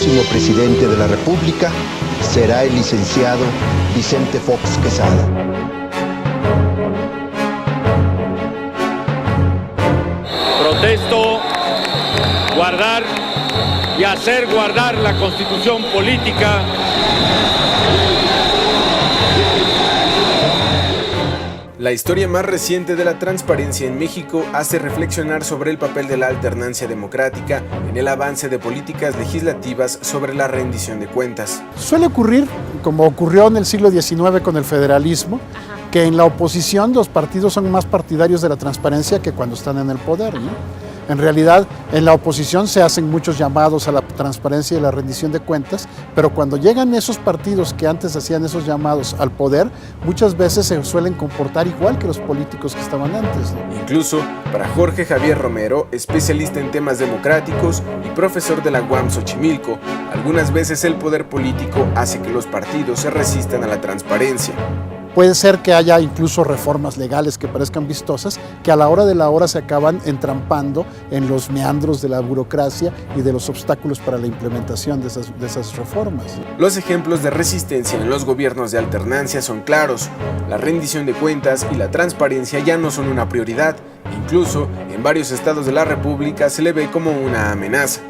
próximo presidente de la República será el licenciado Vicente Fox Quesada. Protesto guardar y hacer guardar la Constitución política. La historia más reciente de la transparencia en México hace reflexionar sobre el papel de la alternancia democrática en el avance de políticas legislativas sobre la rendición de cuentas. Suele ocurrir, como ocurrió en el siglo XIX con el federalismo, que en la oposición los partidos son más partidarios de la transparencia que cuando están en el poder, ¿no? En realidad, en la oposición se hacen muchos llamados a la transparencia y la rendición de cuentas, pero cuando llegan esos partidos que antes hacían esos llamados al poder, muchas veces se suelen comportar igual que los políticos que estaban antes, ¿no? Incluso, para Jorge Javier Romero, especialista en temas democráticos y profesor de la UAM Xochimilco, algunas veces el poder político hace que los partidos se resistan a la transparencia. Puede ser que haya incluso reformas legales que parezcan vistosas, que a la hora de la hora se acaban entrampando en los meandros de la burocracia y de los obstáculos para la implementación de esas reformas. Los ejemplos de resistencia en los gobiernos de alternancia son claros. La rendición de cuentas y la transparencia ya no son una prioridad. Incluso, en varios estados de la República se le ve como una amenaza.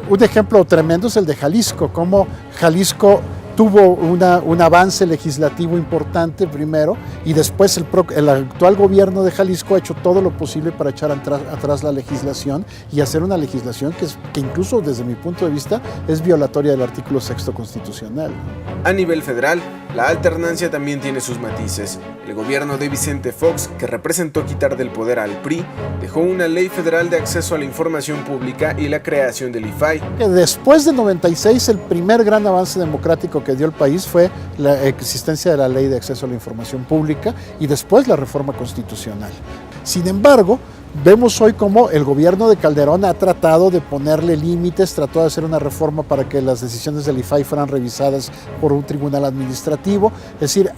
Un ejemplo tremendo es el de Jalisco, cómo Jalisco tuvo un avance legislativo importante primero y después el actual gobierno de Jalisco ha hecho todo lo posible para echar atrás la legislación y hacer una legislación que incluso desde mi punto de vista es violatoria del artículo 6º constitucional. A nivel federal, la alternancia también tiene sus matices. El gobierno de Vicente Fox, que representó quitar del poder al PRI, dejó una ley federal de acceso a la información pública y la creación del IFAI. Después de 96, el primer gran avance democrático que dio el país fue la existencia de la ley de acceso a la información pública y después la reforma constitucional. Sin embargo, vemos hoy cómo el gobierno de Calderón ha tratado de ponerle límites, trató de hacer una reforma para que las decisiones del IFAI fueran revisadas por un tribunal administrativo. Es decir,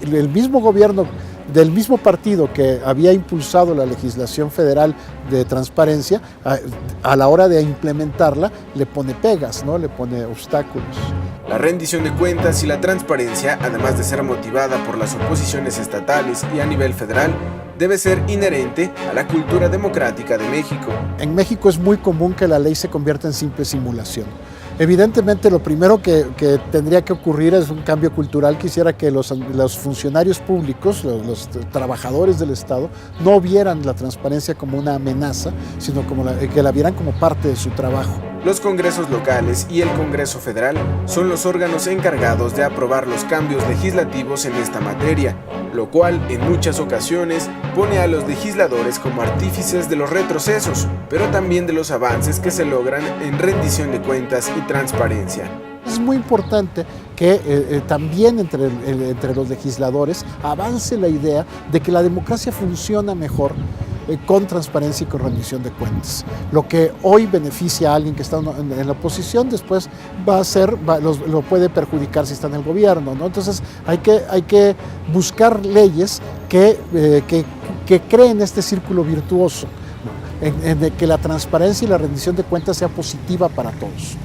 el mismo gobierno del mismo partido que había impulsado la legislación federal de transparencia, a la hora de implementarla, le pone pegas, ¿no? Le pone obstáculos. La rendición de cuentas y la transparencia, además de ser motivada por las oposiciones estatales y a nivel federal, debe ser inherente a la cultura democrática de México. En México es muy común que la ley se convierta en simple simulación. Evidentemente, lo primero que tendría que ocurrir es un cambio cultural. Quisiera que los funcionarios públicos, los trabajadores del Estado, no vieran la transparencia como una amenaza, sino que la vieran como parte de su trabajo. Los congresos locales y el Congreso Federal son los órganos encargados de aprobar los cambios legislativos en esta materia, lo cual en muchas ocasiones pone a los legisladores como artífices de los retrocesos, pero también de los avances que se logran en rendición de cuentas y transparencia. Es muy importante que también entre los legisladores avance la idea de que la democracia funciona mejor con transparencia y con rendición de cuentas. Lo que hoy beneficia a alguien que está en la oposición, después lo puede perjudicar si está en el gobierno, ¿no? Entonces hay que buscar leyes que creen este círculo virtuoso, ¿no? En que la transparencia y la rendición de cuentas sea positiva para todos.